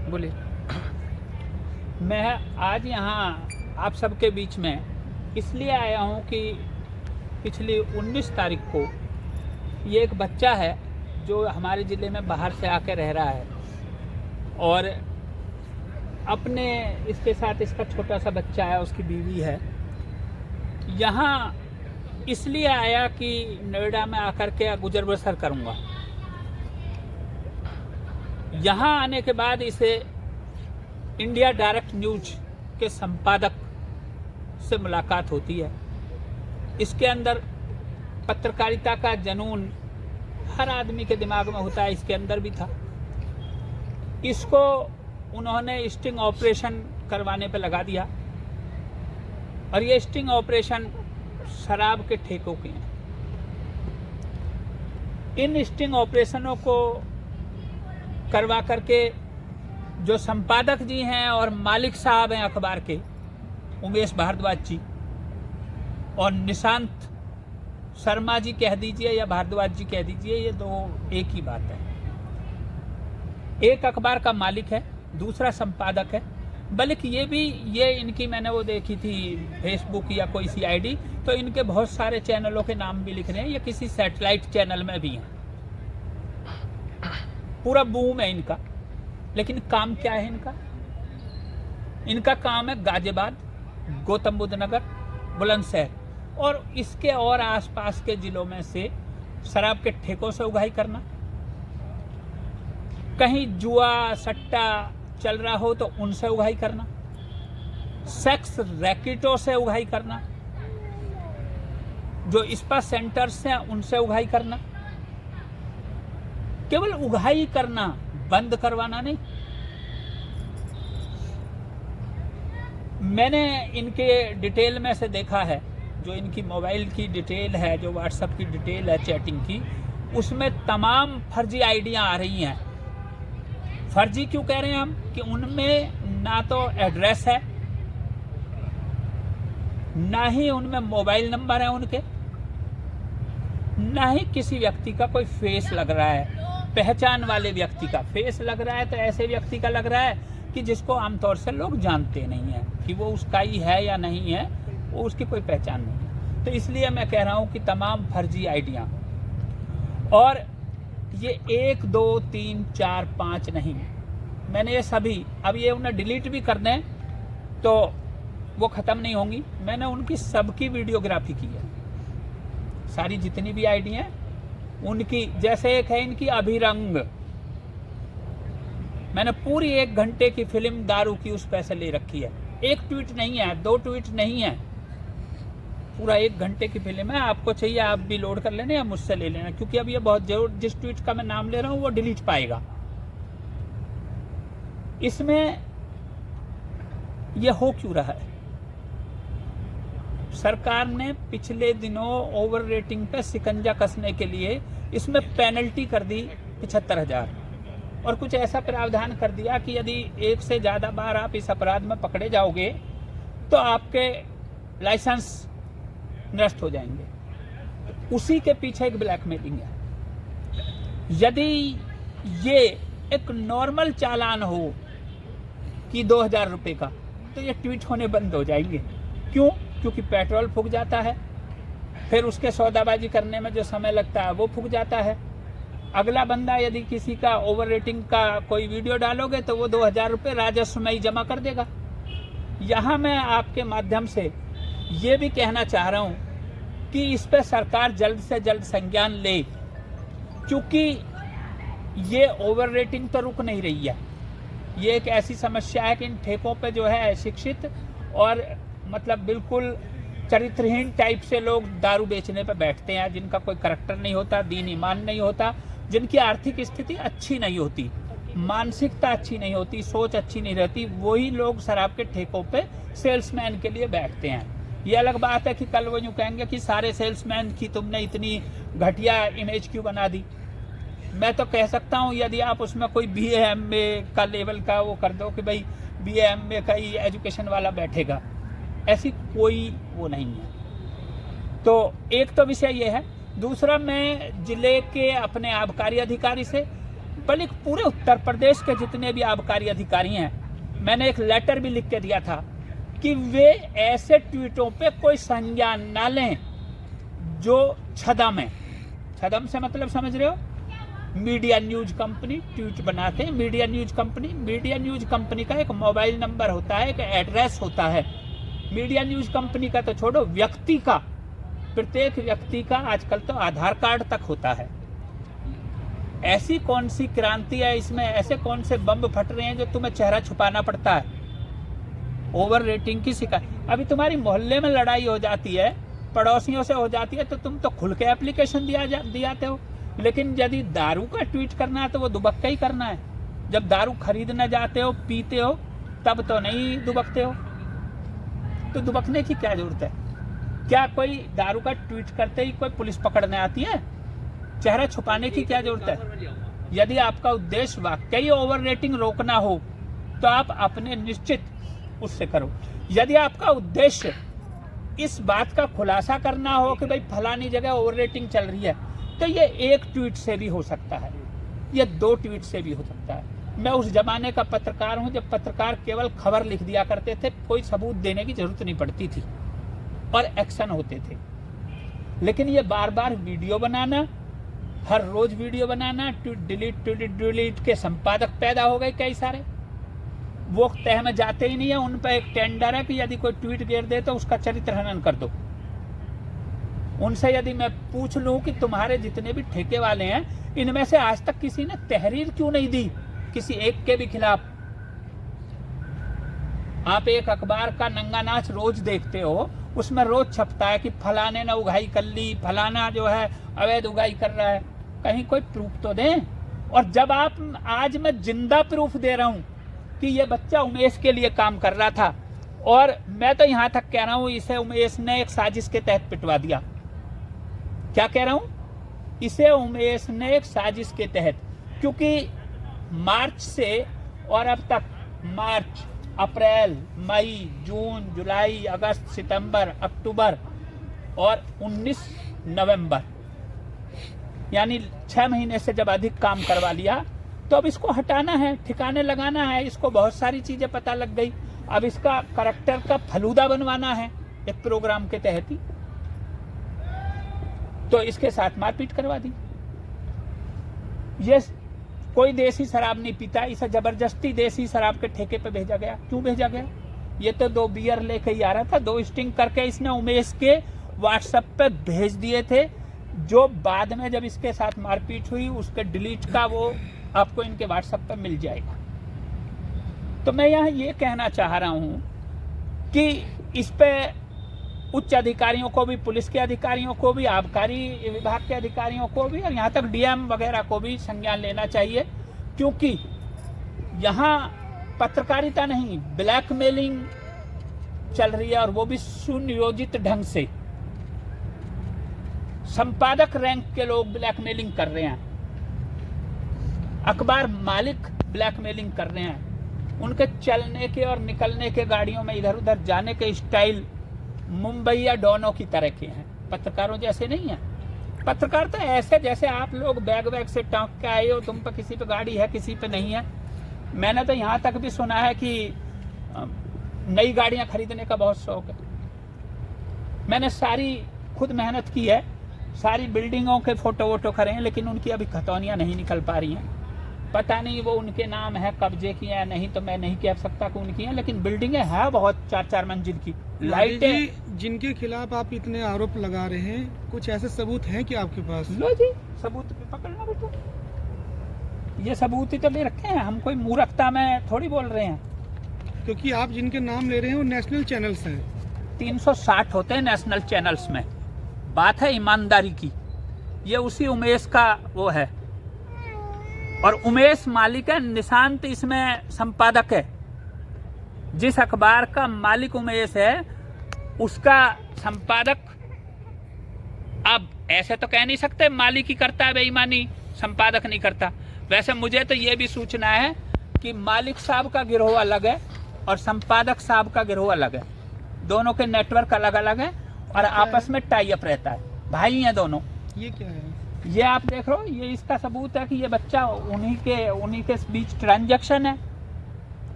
बोलिए। मैं आज यहाँ आप सबके बीच में इसलिए आया हूँ कि पिछली 19 तारीख को ये एक बच्चा है जो हमारे ज़िले में बाहर से आके रह रहा है और अपने इसके साथ इसका छोटा सा बच्चा है, उसकी बीवी है। यहाँ इसलिए आया कि नोएडा में आकर के गुजर बसर करूँगा। यहाँ आने के बाद इसे इंडिया डायरेक्ट न्यूज के संपादक से मुलाकात होती है। इसके अंदर पत्रकारिता का जुनून हर आदमी के दिमाग में होता है, इसके अंदर भी था। इसको उन्होंने स्टिंग ऑपरेशन करवाने पे लगा दिया और ये स्टिंग ऑपरेशन शराब के ठेकों के हैं। इन स्टिंग ऑपरेशनों को करवा करके जो संपादक जी हैं और मालिक साहब हैं अखबार के, उमेश भारद्वाज जी और निशांत शर्मा जी कह दीजिए या भारद्वाज जी कह दीजिए, ये दो एक ही बात है। एक अखबार का मालिक है, दूसरा संपादक है। बल्कि ये इनकी मैंने वो देखी थी फेसबुक या कोई सी आईडी, तो इनके बहुत सारे चैनलों के नाम भी लिख रहे हैं। ये किसी सैटेलाइट चैनल में भी हैं, पूरा बूम है इनका। लेकिन काम क्या है इनका? इनका काम है गाजियाबाद, गौतम बुद्ध नगर, बुलंदशहर और इसके और आसपास के जिलों में से शराब के ठेकों से उगाही करना। कहीं जुआ सट्टा चल रहा हो तो उनसे उगाही करना, सेक्स रैकेटों से उगाही करना, जो स्पा सेंटर्स हैं उनसे उगाही करना। केवल उगाही करना, बंद करवाना नहीं। मैंने इनके डिटेल में से देखा है, जो इनकी मोबाइल की डिटेल है, जो व्हाट्सएप की डिटेल है चैटिंग की, उसमें तमाम फर्जी आइडियां आ रही हैं। फर्जी क्यों कह रहे हैं हम? कि उनमें ना तो एड्रेस है, ना ही उनमें मोबाइल नंबर है उनके, ना ही किसी व्यक्ति का कोई फेस लग रहा है, पहचान वाले व्यक्ति का फेस लग रहा है। तो ऐसे व्यक्ति का लग रहा है कि जिसको आमतौर से लोग जानते नहीं हैं कि वो उसका ही है या नहीं है, वो उसकी कोई पहचान नहीं है। तो इसलिए मैं कह रहा हूँ कि तमाम फर्जी आइडिया, और ये 1 2 3 4 5 नहीं, मैंने ये सभी, अब ये उन्हें डिलीट भी कर दें तो वो ख़त्म नहीं होंगी। मैंने उनकी सबकी वीडियोग्राफी की है, सारी जितनी भी आइडिया हैं उनकी। जैसे एक है इनकी अभिरंग, मैंने पूरी 1 घंटे की फिल्म दारू की उस पैसे ले रखी है। एक ट्वीट नहीं है, 2 ट्वीट नहीं है, पूरा 1 घंटे की फिल्म है। आपको चाहिए आप भी लोड कर लेना या मुझसे ले लेना, क्योंकि अब ये बहुत जरूर जिस ट्वीट का मैं नाम ले रहा हूँ वो डिलीट पाएगा। इसमें ये हो क्यों रहा है? सरकार ने पिछले दिनों ओवर रेटिंग पे शिकंजा कसने के लिए इसमें पेनल्टी कर दी 75,000 और कुछ ऐसा प्रावधान कर दिया कि यदि 1 से ज़्यादा बार आप इस अपराध में पकड़े जाओगे तो आपके लाइसेंस नष्ट हो जाएंगे। उसी के पीछे एक ब्लैकमेलिंग है। यदि ये एक नॉर्मल चालान हो कि 2,000 रुपये का, तो ये ट्वीट होने बंद हो जाएंगे। क्यों? क्योंकि पेट्रोल फूक जाता है, फिर उसके सौदाबाजी करने में जो समय लगता है वो फूक जाता है। अगला बंदा यदि किसी का ओवर रेटिंग का कोई वीडियो डालोगे तो वो 2,000 रुपये राजस्व में ही जमा कर देगा। यहाँ मैं आपके माध्यम से ये भी कहना चाह रहा हूँ कि इस पर सरकार जल्द से जल्द संज्ञान ले, क्योंकि ये ओवर रेटिंग तो रुक नहीं रही है। ये एक ऐसी समस्या है कि इन ठेकों पे जो है शिक्षित और मतलब बिल्कुल चरित्रहीन टाइप से लोग दारू बेचने पे बैठते हैं, जिनका कोई करैक्टर नहीं होता, दीन ईमान नहीं होता, जिनकी आर्थिक स्थिति अच्छी नहीं होती, मानसिकता अच्छी नहीं होती, सोच अच्छी नहीं रहती, वही लोग शराब के ठेकों पे सेल्समैन के लिए बैठते हैं। ये अलग बात है कि कल वो यूँ कहेंगे कि सारे सेल्समैन की तुमने इतनी घटिया इमेज क्यों बना दी। मैं तो कह सकता हूँ यदि आप उसमें कोई BA MA का लेवल का वो कर दो कि भाई BA MA का ही एजुकेशन वाला बैठेगा, ऐसी कोई वो नहीं है। तो एक तो विषय ये है। दूसरा, मैं जिले के अपने आबकारी अधिकारी से बल्कि पूरे उत्तर प्रदेश के जितने भी आबकारी अधिकारी हैं, मैंने एक लेटर भी लिख के दिया था कि वे ऐसे ट्वीटों पे कोई संज्ञान ना लें जो छदम है। छदम से मतलब समझ रहे हो? मीडिया न्यूज कंपनी ट्वीट बनाते हैं। मीडिया न्यूज कंपनी का एक मोबाइल नंबर होता है, एक एड्रेस होता है। मीडिया न्यूज कंपनी का तो छोड़ो, व्यक्ति का, प्रत्येक व्यक्ति का आजकल तो आधार कार्ड तक होता है। ऐसी कौन सी क्रांति है इसमें? ऐसे कौन से बम फट रहे हैं जो तुम्हें चेहरा छुपाना पड़ता है? ओवर रेटिंग की शिकायत। अभी तुम्हारी मोहल्ले में लड़ाई हो जाती है, पड़ोसियों से हो जाती है, तो तुम तो खुल के एप्लीकेशन दियाते हो। लेकिन यदि दारू का ट्वीट करना है तो वो दुबक्का ही करना है। जब दारू खरीदने जाते हो, पीते हो, तब तो नहीं दुबकते हो। तो दुबकने की क्या जरूरत है? क्या कोई दारू का ट्वीट करते ही कोई पुलिस पकड़ने आती है? चेहरा छुपाने की क्या जरूरत है? यदि आपका उद्देश्य वाकई ओवर रेटिंग रोकना हो तो आप अपने निश्चित उससे करो। यदि आपका उद्देश्य इस बात का खुलासा करना हो कि भाई फलानी जगह ओवर रेटिंग चल रही है, तो ये एक ट्वीट से भी हो सकता है, ये 2 ट्वीट से भी हो सकता है। मैं उस जमाने का पत्रकार हूं जब पत्रकार केवल खबर लिख दिया करते थे, कोई सबूत देने की जरूरत नहीं पड़ती थी और एक्शन होते थे। लेकिन ये बार बार वीडियो बनाना, हर रोज वीडियो बनाना, डिलीट के संपादक पैदा हो गए कई सारे। वो तह में जाते ही नहीं है, उन पर एक टेंडर है कि यदि कोई ट्वीट गिर दे तो उसका चरित्र हनन कर दो। उनसे यदि मैं पूछ लूं कि तुम्हारे जितने भी ठेके वाले हैं, इनमें से आज तक किसी ने तहरीर क्यों नहीं दी किसी एक के भी खिलाफ? आप एक अखबार का नंगा नाच रोज देखते हो, उसमें रोज छपता है कि फलाने ने उगाई कर ली, फलाना जो है अवैध उगाई कर रहा है। कहीं कोई प्रूफ तो दें। और जब आप, आज मैं जिंदा प्रूफ दे रहा हूं कि ये बच्चा उमेश के लिए काम कर रहा था, और मैं तो यहां तक कह रहा हूं इसे उमेश ने एक साजिश के तहत पिटवा दिया। क्या कह रहा हूं? इसे उमेश ने एक साजिश के तहत, क्योंकि मार्च से और अब तक, मार्च, अप्रैल, मई, जून, जुलाई, अगस्त, सितंबर, अक्टूबर और 19 नवंबर, यानी 6 महीने से जब अधिक काम करवा लिया, तो अब इसको हटाना है, ठिकाने लगाना है। इसको बहुत सारी चीजें पता लग गई। अब इसका करैक्टर का फलूदा बनवाना है एक प्रोग्राम के तहत ही, तो इसके साथ मारपीट करवा दी। ये कोई देसी शराब नहीं पीता, इसे जबरदस्ती देसी शराब के ठेके पे भेजा गया। क्यों भेजा गया? ये तो 2 बियर लेके ही आ रहा था, 2 स्टिंग करके इसने उमेश के व्हाट्सएप पे भेज दिए थे, जो बाद में जब इसके साथ मारपीट हुई उसके डिलीट का वो आपको इनके व्हाट्सएप पे मिल जाएगा। तो मैं यहाँ ये कहना चाह रहा हूँ कि इस पे उच्च अधिकारियों को भी, पुलिस के अधिकारियों को भी, आबकारी विभाग के अधिकारियों को भी, और यहाँ तक डीएम वगैरह को भी संज्ञान लेना चाहिए। क्योंकि यहाँ पत्रकारिता नहीं, ब्लैकमेलिंग चल रही है, और वो भी सुनियोजित ढंग से। संपादक रैंक के लोग ब्लैकमेलिंग कर रहे हैं, अखबार मालिक ब्लैकमेलिंग कर रहे हैं। उनके चलने के और निकलने के, गाड़ियों में इधर उधर जाने के स्टाइल मुंबई या डॉनों की तरह के हैं, पत्रकारों जैसे नहीं है। पत्रकार तो ऐसे जैसे आप लोग बैग से टाँग के आए हो, तुम पे किसी पे गाड़ी है किसी पे नहीं है। मैंने तो यहाँ तक भी सुना है कि नई गाड़ियाँ खरीदने का बहुत शौक है। मैंने सारी खुद मेहनत की है, सारी बिल्डिंगों के फोटो वोटो करे हैं, लेकिन उनकी अभी खतौनियाँ नहीं निकल पा रही हैं। पता नहीं वो उनके नाम है, कब्जे की है नहीं, तो मैं नहीं कह सकता कि उनकी हैं, लेकिन बिल्डिंगें हैं बहुत 4-4 मंजिल की, लाइटें। जिनके खिलाफ आप इतने आरोप लगा रहे हैं, कुछ ऐसे सबूत हैं कि आपके पास? लो जी, सबूत पकड़ना बेटा, ये सबूत ही तो ले रखे हैं हम, कोई मूर्खता में थोड़ी बोल रहे हैं। क्योंकि आप जिनके नाम ले रहे हैं वो नेशनल चैनल्स हैं। 360 होते हैं नेशनल चैनल्स में, बात है ईमानदारी की। ये उसी उमेश का वो है, और उमेश मालिक है, निशांत इसमें संपादक है। जिस अखबार का मालिक उमेश है उसका संपादक, अब ऐसे तो कह नहीं सकते मालिक ही करता है बेईमानी, संपादक नहीं करता। वैसे मुझे तो ये भी सूचना है कि मालिक साहब का गिरोह अलग है और संपादक साहब का गिरोह अलग है, दोनों के नेटवर्क अलग अलग है और आपस में टाई अप रहता है, भाई हैं दोनों। ये क्या है? ये आप देख रहे हो, ये इसका सबूत है कि ये बच्चा उन्हीं के बीच ट्रांजैक्शन है।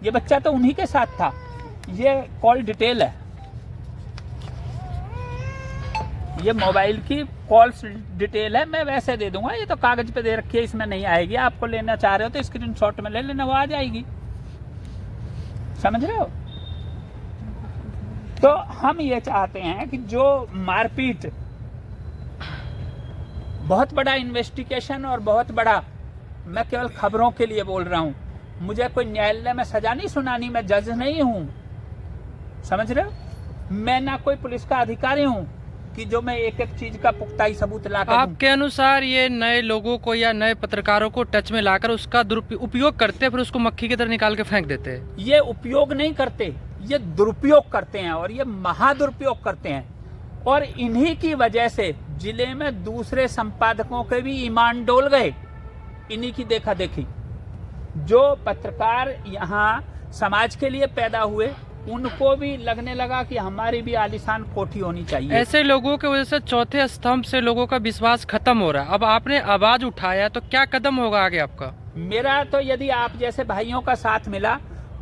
ये बच्चा तो उन्हीं के साथ था। ये कॉल डिटेल है, ये मोबाइल की कॉल्स डिटेल है। मैं वैसे दे दूंगा, ये तो कागज पे दे रखी है, इसमें नहीं आएगी। आपको लेना चाह रहे हो तो स्क्रीनशॉट में ले लेना, वो आ जाएगी। समझ रहे हो? तो हम ये चाहते हैं कि जो मारपीट, बहुत बड़ा इन्वेस्टिगेशन और बहुत बड़ा, मैं केवल खबरों के लिए बोल रहा हूं, मुझे कोई न्यायालय में सजा नहीं सुनानी, मैं जज नहीं हूं। समझ रहे हो? मैं ना कोई पुलिस का अधिकारी हूं कि जो मैं एक एक चीज का पुख्ताई सबूत ला कर आपके अनुसार ये नए लोगों को या नए पत्रकारों को टच में लाकर उसका उपयोग करते हैं, फिर उसको मक्खी की तरह निकाल के फेंक देते हैं? ये उपयोग नहीं करते, ये दुरुपयोग करते हैं, और ये महादुरुपयोग करते हैं। और इन्हीं की वजह से जिले में दूसरे संपादकों के भी ईमान डोल गए, इन्हीं की देखा देखी। जो पत्रकार यहाँ समाज के लिए पैदा हुए, उनको भी लगने लगा कि हमारी भी आलीशान कोठी होनी चाहिए। ऐसे लोगों की वजह से चौथे स्तंभ से लोगों का विश्वास खत्म हो रहा है। अब आपने आवाज उठाया, तो क्या कदम होगा आगे आपका? मेरा तो यदि आप जैसे भाइयों का साथ मिला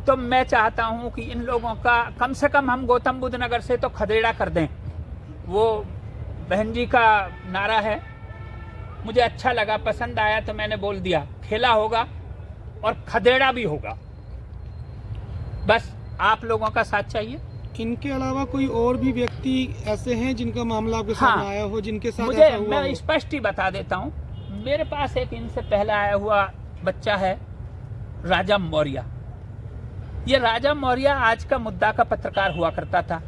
तो मैं चाहता हूं कि इन लोगों का कम से कम हम गौतम बुद्ध नगर से तो खदेड़ा कर दें। वो बहन जी का नारा है, मुझे अच्छा लगा, पसंद आया, तो मैंने बोल दिया खेला होगा और खदेड़ा भी होगा। बस आप लोगों का साथ चाहिए। इनके अलावा कोई और भी व्यक्ति ऐसे हैं जिनका मामला आपके सामने आया हो, जिनके साथ मुझे ऐसा हुआ मैं हो? स्पष्ट ही बता देता हूँ। मेरे पास एक इनसे पहले आया हुआ बच्चा है, राजा मौर्य। ये राजा मौर्य आज का मुद्दा का पत्रकार हुआ करता था।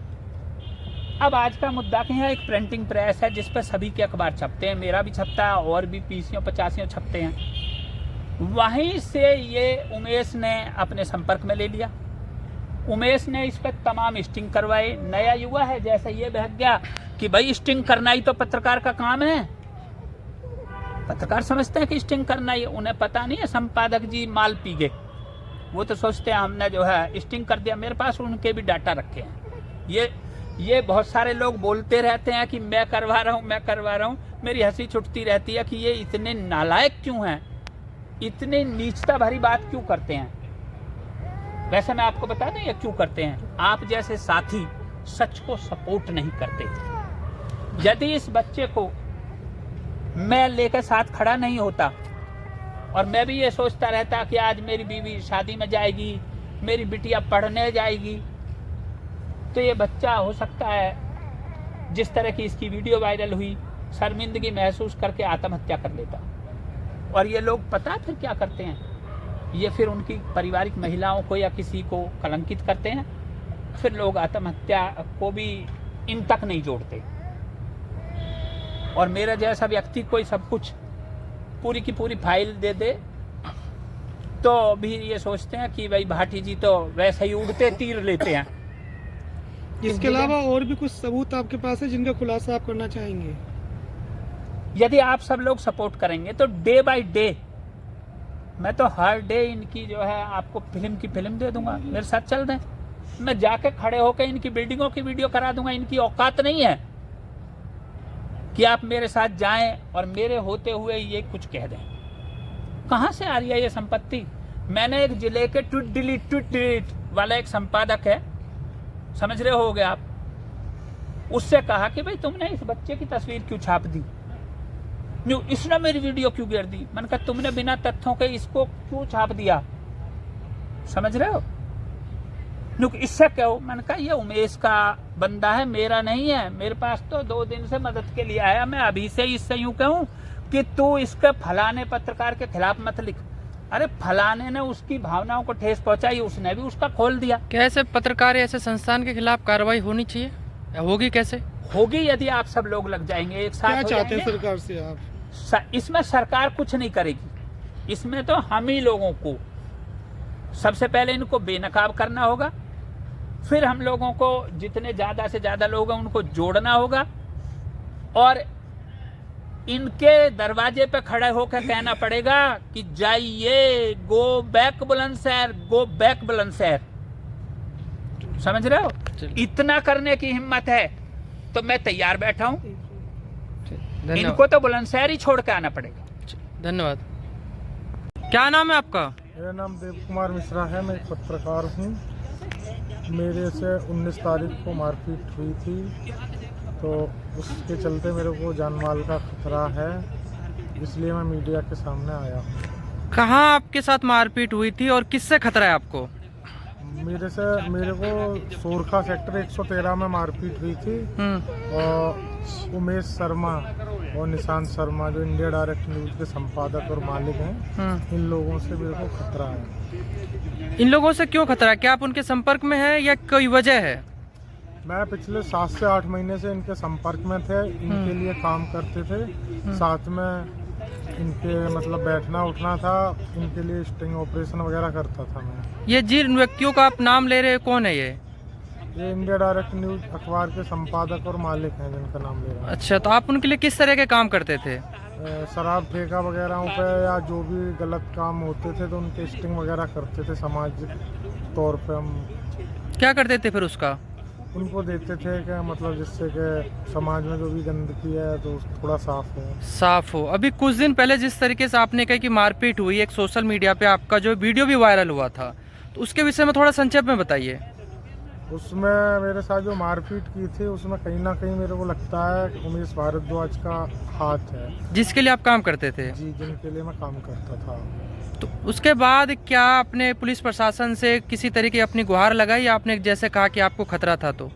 अब आज का मुद्दा के यहाँ एक प्रिंटिंग प्रेस है जिस पर सभी के अखबार छपते हैं, मेरा भी छपता है और भी 20-50 छपते हैं। वहीं से ये उमेश ने अपने संपर्क में ले लिया। उमेश ने इस पर तमाम स्टिंग करवाए। नया युवा है, जैसे ये बहक गया कि भाई स्टिंग करना ही तो पत्रकार का काम है। पत्रकार समझते हैं कि स्टिंग करना ही, उन्हें पता नहीं है संपादक जी माल पी गए। वो तो सोचते हैं हमने जो है स्टिंग कर दिया। मेरे पास उनके भी डाटा रखे हैं। ये बहुत सारे लोग बोलते रहते हैं कि मैं करवा रहा हूँ, मैं करवा रहा हूँ। मेरी हंसी छुटती रहती है कि ये इतने नालायक क्यों हैं, इतनी नीचता भरी बात क्यों करते हैं। वैसे मैं आपको बता दूं ये क्यों करते हैं। आप जैसे साथी सच को सपोर्ट नहीं करते। यदि इस बच्चे को मैं लेकर साथ खड़ा नहीं होता और मैं भी ये सोचता रहता कि आज मेरी बीवी शादी में जाएगी, मेरी बिटिया पढ़ने जाएगी, तो ये बच्चा हो सकता है जिस तरह की इसकी वीडियो वायरल हुई, शर्मिंदगी महसूस करके आत्महत्या कर लेता। और ये लोग पता फिर क्या करते हैं, ये फिर उनकी पारिवारिक महिलाओं को या किसी को कलंकित करते हैं। फिर लोग आत्महत्या को भी इन तक नहीं जोड़ते। और मेरा जैसा व्यक्ति कोई सब कुछ पूरी की पूरी फाइल दे दे तो भी ये सोचते हैं कि भाई भाटी जी तो वैसे ही उड़ते तीर लेते हैं। इसके अलावा और भी कुछ सबूत आपके पास है जिनका खुलासा आप करना चाहेंगे? यदि आप सब लोग सपोर्ट करेंगे तो डे बाय डे, मैं तो हर डे इनकी जो है आपको फिल्म की फिल्म दे दूंगा। मेरे साथ चल दें, मैं जाके खड़े होकर इनकी बिल्डिंगों की वीडियो करा दूंगा। इनकी औकात नहीं है कि आप मेरे साथ जाएं और मेरे होते हुए ये कुछ कह दें। कहां से आ रही है ये संपत्ति? मैंने एक जिले के ट्वीट डिलीट वाला एक संपादक है, समझ रहे होगे आप, उससे कहा कि भाई तुमने इस बच्चे की तस्वीर क्यों छाप दी, इसने मेरी वीडियो क्यों गिर दी। मैंने कहा तुमने बिना तथ्यों के इसको क्यों छाप दिया, समझ रहे हो। इससे क्या हो, मैंने कहा ये उमेश का बंदा है, मेरा नहीं है। मेरे पास तो 2 दिन से मदद के लिए आया। मैं अभी से इससे यूं कहूं कि तू इसके फलाने पत्रकार के खिलाफ मत लिख। अरे फलाने ने उसकी भावनाओं को ठेस पहुंचाई, उसने भी उसका खोल दिया। क्या ऐसे पत्रकार ऐसे संस्थान के खिलाफ कार्रवाई होनी चाहिए, होगी कैसे होगी? यदि आप सब लोग लग जाएंगे, एक साथ क्या हो चाहते हैं जाएंगे। सरकार से आप? इसमें सरकार कुछ नहीं करेगी, इसमें तो हम ही लोगों को सबसे पहले इनको बेनकाब करना होगा। फिर हम लोगों को जितने ज्यादा से ज्यादा लोग हैं उनको जोड़ना होगा और इनके दरवाजे पे खड़े होकर कहना पड़ेगा कि जाइए, go back Bulandshahr, go back Bulandshahr. समझ रहे हो? इतना करने की हिम्मत है तो मैं तैयार बैठा हूं। धन्यवाद। इनको तो बुलंदशहर ही छोड़ के आना पड़ेगा। धन्यवाद। क्या नाम है आपका? मेरा नाम देव कुमार मिश्रा है, मैं एक पत्रकार हूँ। मेरे से 19 तारीख को मारपीट हुई थी, तो उसके चलते मेरे को जान माल का खतरा है, इसलिए मैं मीडिया के सामने आया हूँ। कहाँ आपके साथ मारपीट हुई थी और किससे खतरा है आपको? मेरे को सोरखा सेक्टर 113 में मारपीट हुई थी और उमेश शर्मा और निशांत शर्मा जो इंडिया डायरेक्ट न्यूज के संपादक और मालिक हैं, इन लोगों से मेरे को खतरा है। इन लोगों से क्यों खतरा? क्या आप उनके संपर्क में हैं या कोई वजह है? मैं पिछले 7 से 8 महीने से इनके संपर्क में थे, इनके लिए काम करते थे, साथ में इनके मतलब बैठना उठना था, इनके लिए स्टिंग ऑपरेशन वगैरह करता था मैं। ये जिन व्यक्तियों का आप नाम ले रहे हैं कौन है ये? ये इंडिया डायरेक्ट न्यूज अखबार के संपादक और मालिक हैं जिनका नाम ले रहा हूं। अच्छा, तो आप उनके लिए किस तरह के काम करते थे? शराब ठेका वगैरह पे या जो भी गलत काम होते थे तो उनके स्टिंग वगैरह करते थे। सामाजिक तौर पे हम क्या करते थे फिर उसका? उनको देते थे कि मतलब जिससे कि समाज में जो भी गंदगी है तो थोड़ा साफ हो। अभी कुछ दिन पहले जिस तरीके से आपने कहा कि मारपीट हुई, एक सोशल मीडिया पे आपका जो वीडियो भी वायरल हुआ था, तो उसके विषय में थोड़ा संक्षेप में बताइए। उसमें मेरे साथ जो मारपीट की थी उसमें कहीं ना कहीं मेरे को लगता है कि उमेश भारद्वाज का हाथ है, जिसके लिए आप काम करते थे? जी, जिनके लिए मैं काम करता था। तो उसके बाद क्या आपने पुलिस प्रशासन से किसी तरीके की अपनी गुहार लगाई या आपने जैसे कहा कि आपको खतरा था? तो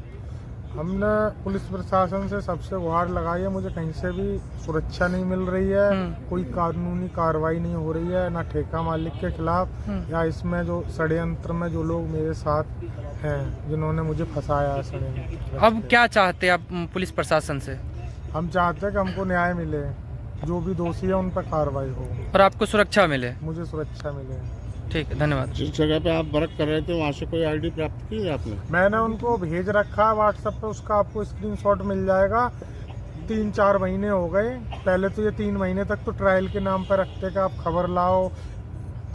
हमने पुलिस प्रशासन से सबसे गुहार लगाई है, मुझे कहीं से भी सुरक्षा नहीं मिल रही है, कोई कानूनी कार्रवाई नहीं हो रही है, ना ठेका मालिक के खिलाफ या इसमें जो षड्यंत्र में जो लोग मेरे साथ हैं जिन्होंने मुझे फंसाया है षड्यंत्र। अब क्या चाहते हैं आप पुलिस प्रशासन से? हम चाहते हैं कि हमको न्याय मिले, जो भी दोषी है उन पर कार्रवाई हो और आपको सुरक्षा मिले। मुझे सुरक्षा मिले। ठीक है, धन्यवाद। जिस जगह पे आप वर्क कर रहे थे वहाँ से कोई आईडी प्राप्त की है आपने? मैंने उनको भेज रखा है व्हाट्सएप पे, उसका आपको स्क्रीनशॉट मिल जाएगा। 3-4 महीने हो गए, पहले तो ये 3 महीने तक तो ट्रायल के नाम पर रखते कि आप खबर लाओ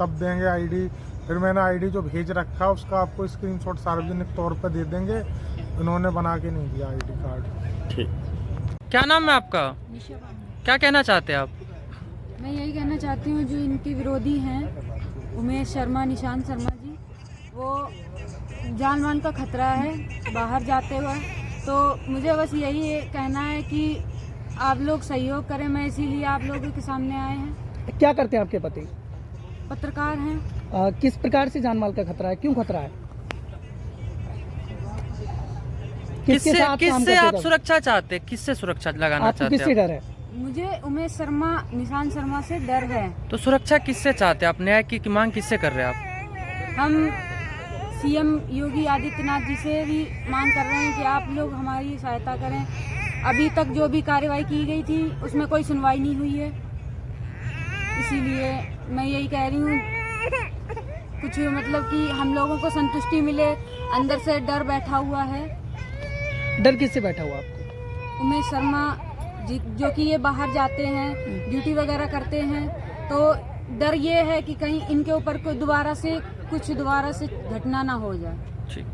तब देंगे आईडी। फिर मैंने आईडी जो भेज रखा उसका आपको स्क्रीनशॉट सार्वजनिक तौर पर दे देंगे, इन्होंने बना के नहीं दिया आईडी कार्ड। ठीक। क्या नाम है आपका? क्या कहना चाहते हैं आप? मैं यही कहना चाहती हूँ, जो इनके विरोधी हैं उमेश शर्मा, निशांत शर्मा जी, वो जान मान का खतरा है बाहर जाते हुए। तो मुझे बस यही कहना है कि आप लोग सहयोग करें, मैं इसीलिए आप लोगों के सामने आए हैं। क्या करते हैं आपके पति? पत्रकार हैं। किस प्रकार से जान माल का खतरा है, क्यों खतरा है? किससे काम किससे करते आप हैं? सुरक्षा चाहते हैं? किससे सुरक्षा लगाना आपको चाहते किससे हैं? डर है? मुझे उमेश शर्मा, निशांत शर्मा से डर है। तो सुरक्षा किससे चाहते हैं आप? न्याय की मांग किससे कर रहे हैं आप? हम सीएम योगी आदित्यनाथ जी से भी मांग कर रहे हैं कि आप लोग हमारी सहायता करें। अभी तक जो भी कार्रवाई की गई थी उसमें कोई सुनवाई नहीं हुई है, इसीलिए मैं यही कह रही हूँ कुछ मतलब कि हम लोगों को संतुष्टि मिले। अंदर से डर बैठा हुआ है। डर किससे बैठा हुआ आपको? उमेश शर्मा जी, जो कि ये बाहर जाते हैं, ड्यूटी वगैरह करते हैं, तो डर ये है कि कहीं इनके ऊपर कोई दोबारा से घटना ना हो जाए। ठीक।